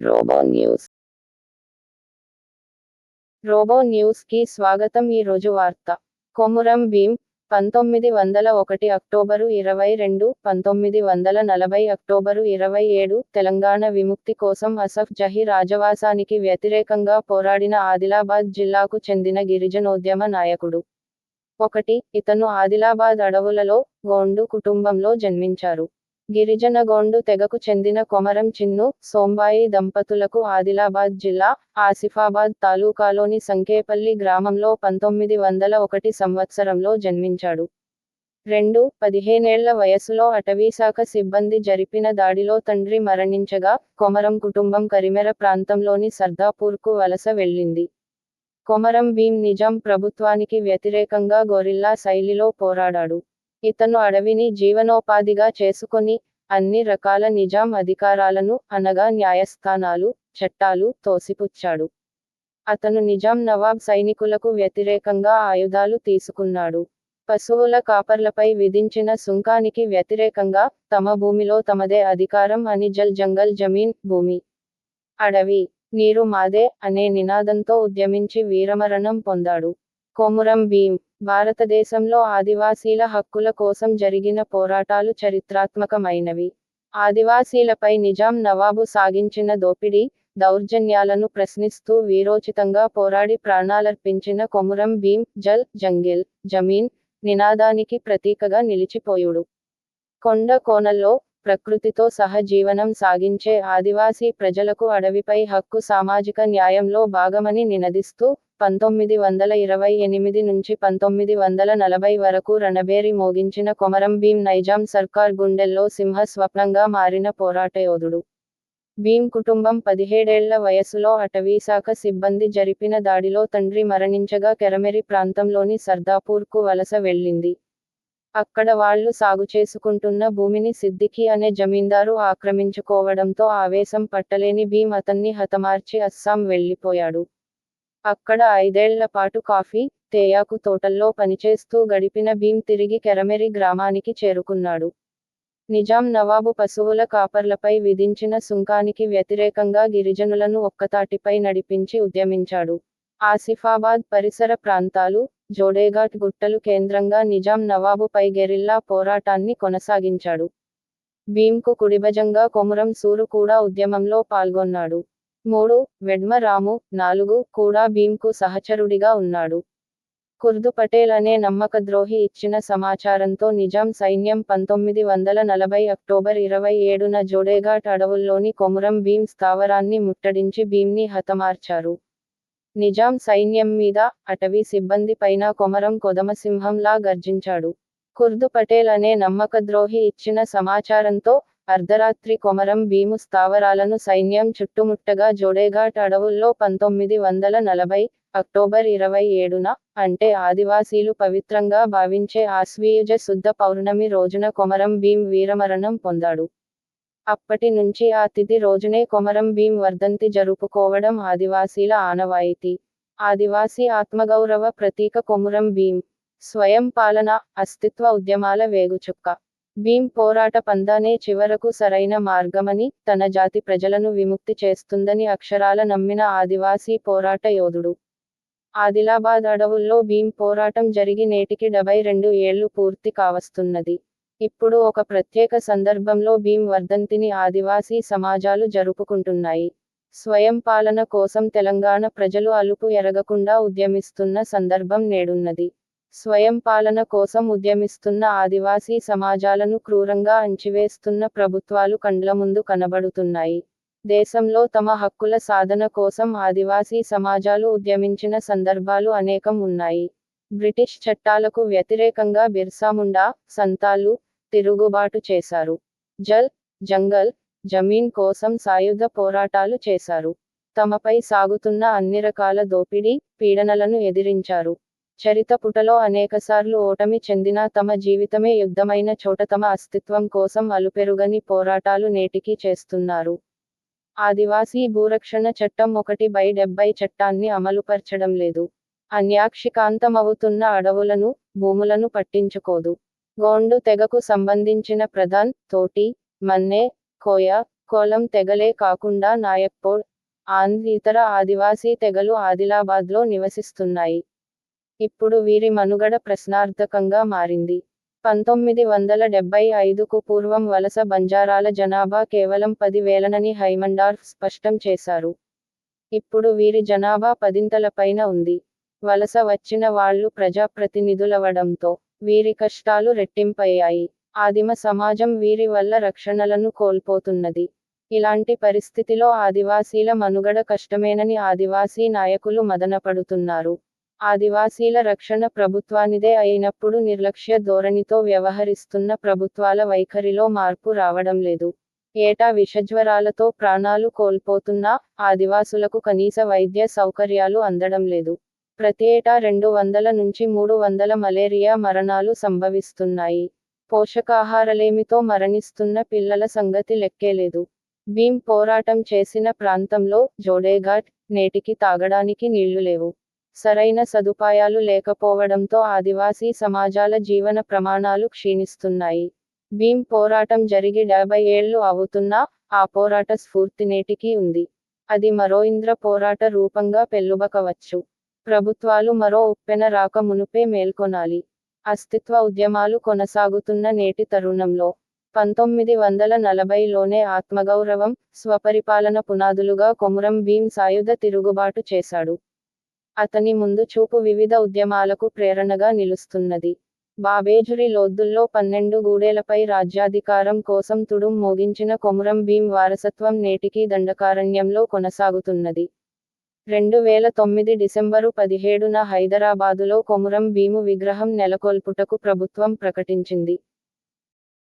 Robo news robo news కి స్వాగతం. ఈ రోజు వార్త. కొమురం భీం 1901 అక్టోబరు 22, 1940 అక్టోబరు 27 తెలంగాణ విముక్తి కోసం అసఫ్ జహీ రాజవాసానికి వ్యతిరేకంగా పోరాడిన ఆదిలాబాద్ జిల్లాకు చెందిన గిరిజనోద్యమ నాయకుడు. 1. ఇతను ఆదిలాబాద్ అడవులలో గోండు కుటుంబంలో జన్మించారు. గిరిజన గోండు తెగకు చెందిన కొమరం చిన్ను, సోంబాయి దంపతులకు ఆదిలాబాద్ జిల్లా, ఆసిఫాబాద్ తాలూకాలోని సంకేపల్లి గ్రామంలో 1901 సంవత్సరంలో జన్మించాడు. 2. 15 ఏళ్ల వయసులో అటవీశాఖ సిబ్బంది జరిపిన దాడిలో తండ్రి మరణించగా, కొమరం కుటుంబం కరిమెర ప్రాంతంలోని సర్దాపూర్కు వలస వెళ్ళింది. కొమరం భీం నిజాం ప్రభుత్వానికి వ్యతిరేకంగా గొరిల్లా శైలిలో పోరాడాడు. ఇతను అడవిని జీవనోపాధిగా చేసుకొని, అన్ని రకాల నిజాం అధికారాలను, అనగా న్యాయస్థానాలు, చట్టాలు, తోసిపుచ్చాడు. అతను నిజాం నవాబ్ సైనికులకు వ్యతిరేకంగా ఆయుధాలు తీసుకున్నాడు. పశువుల కాపర్లపై విధించిన సుంకానికి వ్యతిరేకంగా, తమ భూమిలో తమదే అధికారం అని జల్ జంగల్ జమీన్, భూమి, అడవి, నీరు మాదే అనే నినాదంతో ఉద్యమించి వీరమరణం పొందాడు. కొమురం భీం భారతదేశంలో ఆదివాసీల హక్కుల కోసం జరిగిన పోరాటాలు చరిత్రాత్మకమైనవి. ఆదివాసీలపై నిజాం నవాబు సాగించిన దోపిడీ, దౌర్జన్యాలను ప్రశ్నిస్తూ వీరోచితంగా పోరాడి ప్రాణాలర్పించిన కొమురం భీం జల్ జంగిల్ జమీన్ నినాదానికి ప్రతీకగా నిలిచిపోయుడు. కొండ కోనల్లో ప్రకృతితో సహజీవనం సాగించే ఆదివాసీ ప్రజలకు అడవిపై హక్కు సామాజిక న్యాయంలో భాగమని నినదిస్తూ 1928 నుంచి 1940 వరకు రణబేరి మోగించిన కొమరం భీం నైజాం సర్కార్ గుండెల్లో సింహ స్వప్నంగా మారిన పోరాటయోధుడు. భీం కుటుంబం 17 ఏళ్ల వయసులో అటవీశాఖ సిబ్బంది జరిపిన దాడిలో తండ్రి మరణించగా కెరమెరి ప్రాంతంలోని సర్దాపూర్కు వలస వెళ్ళింది. అక్కడ వాళ్లు సాగుచేసుకుంటున్న భూమిని సిద్దిఖీ అనే జమీందారు ఆక్రమించుకోవడంతో ఆవేశం పట్టలేని భీం అతన్ని హతమార్చి అస్సాం వెళ్లిపోయాడు. అక్కడ 5 ఏళ్ల పాటు కాఫీ, తేయాకు తోటల్లో పనిచేస్తూ గడిపిన భీం తిరిగి కెరమెరి గ్రామానికి చేరుకున్నాడు. నిజాం నవాబు పశువుల కాపర్లపై విధించిన సుంకానికి వ్యతిరేకంగా గిరిజనులను ఒక్కతాటిపై నడిపించి ఉద్యమించాడు. ఆసిఫాబాద్ పరిసర ప్రాంతాలు, జోడేఘాట్ గుట్టలు కేంద్రంగా నిజాం నవాబుపై గెరిల్లా పోరాటాన్ని కొనసాగించాడు. భీంకు కుడిభజంగా కొమురం సూరు కూడా ఉద్యమంలో పాల్గొన్నాడు. 3. వెడ్మ రాము 4 కూడా భీంకు సహచరుడిగా ఉన్నాడు. కుర్దు పటేల్ అనే నమ్మకద్రోహి ఇచ్చిన సమాచారంతో నిజాం సైన్యం 1940 అక్టోబర్ 27న జోడేఘాట్ అడవుల్లోని కొమురం భీం స్థావరాన్ని ముట్టడించి భీంని హతమార్చారు. నిజాం సైన్యం మీద, అటవీ సిబ్బంది పైన కొమరం కొదమసింహంలా గర్జించాడు. కుర్దు పటేల్ అనే నమ్మకద్రోహి ఇచ్చిన సమాచారంతో, అర్ధరాత్రి కొమరం భీము స్థావరాలను సైన్యం చుట్టుముట్టగా జోడేఘాట్ అడవుల్లో 1940 అక్టోబర్ 27న, అంటే ఆదివాసీలు పవిత్రంగా భావించే ఆశ్వీయుజ శుద్ధ పౌర్ణమి రోజున కొమరం భీం వీరమరణం పొందాడు. అప్పటి నుంచి ఆ తిథి రోజునే కొమరం భీం వర్ధంతి జరుపుకోవడం ఆదివాసీల ఆనవాయితీ. ఆదివాసీ ఆత్మగౌరవ ప్రతీక కొమురం భీం. స్వయం పాలన, అస్తిత్వ ఉద్యమాల వేగుచుక్క. భీం పోరాట పందానే చివరకు సరైన మార్గమని, తన జాతి ప్రజలను విముక్తి చేస్తుందని అక్షరాల నమ్మిన ఆదివాసీ పోరాట యోధుడు. ఆదిలాబాద్ అడవుల్లో భీం పోరాటం జరిగి నేటికి 72 ఏళ్లు పూర్తి కావస్తున్నది. ఇప్పుడు ఒక ప్రత్యేక సందర్భంలో భీం వర్ధంతిని ఆదివాసీ సమాజాలు జరుపుకుంటున్నాయి. స్వయం పాలన కోసం తెలంగాణ ప్రజలు అలుపు ఎరగకుండా ఉద్యమిస్తున్న సందర్భం నేడున్నది. స్వయం పాలన కోసం ఉద్యమిస్తున్న ఆదివాసీ సమాజాలను క్రూరంగా అణచివేస్తున్న ప్రభుత్వాలు కండ్ల ముందు కనబడుతున్నాయి. దేశంలో తమ హక్కుల సాధన కోసం ఆదివాసీ సమాజాలు ఉద్యమించిన సందర్భాలు అనేకం ఉన్నాయి. బ్రిటిష్ చట్టాలకు వ్యతిరేకంగా బిర్సాముండా, సంతాలు తిరుగుబాటు చేశారు. జల్, జంగల్, జమీన్ కోసం సాయుధ పోరాటాలు చేశారు. తమపై సాగుతున్న అన్ని రకాల దోపిడీ, పీడనలను ఎదిరించారు. చరిత పుటలో అనేకసార్లు ఓటమి చెందినా తమ జీవితమే యుద్ధమైన చోట తమ అస్తిత్వం కోసం అలుపెరుగని పోరాటాలు నేటికీ చేస్తున్నారు. ఆదివాసీ భూరక్షణ చట్టం 1/70 చట్టాన్ని అమలుపర్చడం లేదు. అన్యాక్షికాంతమవుతున్న అడవులను, భూములను పట్టించుకోదు. గోండు తెగకు సంబంధించిన ప్రధాన్, తోటి, మన్నే, కోయ, కోలం తెగలే కాకుండా నాయక్పూర్, ఆంధ్ర ఇతర ఆదివాసీ తెగలు ఆదిలాబాద్లో నివసిస్తున్నాయి. ఇప్పుడు వీరి మనుగడ ప్రశ్నార్థకంగా మారింది. 1975కు పూర్వం వలస బంజారాల జనాభా కేవలం 10,000నని హైమండార్ఫ్ స్పష్టం చేశారు. ఇప్పుడు వీరి జనాభా పదింతలపైన ఉంది. వలస వచ్చిన వాళ్లు ప్రజాప్రతినిధులవడంతో వీరి కష్టాలు రెట్టింపయ్యాయి. ఆదిమ సమాజం వీరి వల్ల రక్షణలను కోల్పోతున్నది. ఇలాంటి పరిస్థితిలో ఆదివాసీల మనుగడ కష్టమేనని ఆదివాసీ నాయకులు మదనపడుతున్నారు. ఆదివాసీల రక్షణ ప్రభుత్వానిదే అయినప్పుడు నిర్లక్ష్య ధోరణితో వ్యవహరిస్తున్న ప్రభుత్వాల వైఖరిలో మార్పు రావడం లేదు. ఏటా విషజ్వరాలతో ప్రాణాలు కోల్పోతున్నా ఆదివాసులకు కనీస వైద్య సౌకర్యాలు అందడం లేదు. ప్రతి ఏటా 200 నుంచి 300 మలేరియా మరణాలు సంభవిస్తున్నాయి. పోషకాహారలేమితో మరణిస్తున్న పిల్లల సంగతి లెక్కేలేదు. భీం పోరాటం చేసిన ప్రాంతంలో జోడేఘాట్ నేటికి తాగడానికి నీళ్లు లేవు. సరైన సదుపాయాలు లేకపోవడంతో ఆదివాసీ సమాజాల జీవన ప్రమాణాలు క్షీణిస్తున్నాయి. భీం పోరాటం జరిగి 70 ఏళ్లు అవుతున్నా ఆ పోరాట స్ఫూర్తి నేటికీ ఉంది. అది మరో ఇంద్ర పోరాట రూపంగా పెల్లుబకవచ్చు. ప్రభుత్వాలు మరో ఉప్పెన రాక మునుపే మేల్కొనాలి. అస్తిత్వ ఉద్యమాలు కొనసాగుతున్న నేటి తరుణంలో 1940లోనే ఆత్మగౌరవం, స్వపరిపాలన పునాదులుగా కొమురం భీం సాయుధ తిరుగుబాటు చేశాడు. అతని ముందు చూపు వివిధ ఉద్యమాలకు ప్రేరణగా నిలుస్తున్నది. బాబేజురి లోద్దుల్లో 12 గూడేలపై రాజ్యాధికారం కోసం తుడుం మోగించిన కొమురం భీం వారసత్వం నేటికీ దండకారణ్యంలో కొనసాగుతున్నది. 2009 డిసెంబరు 17న హైదరాబాదులో కొమురం భీము విగ్రహం నెలకొల్పుటకు ప్రభుత్వం ప్రకటించింది.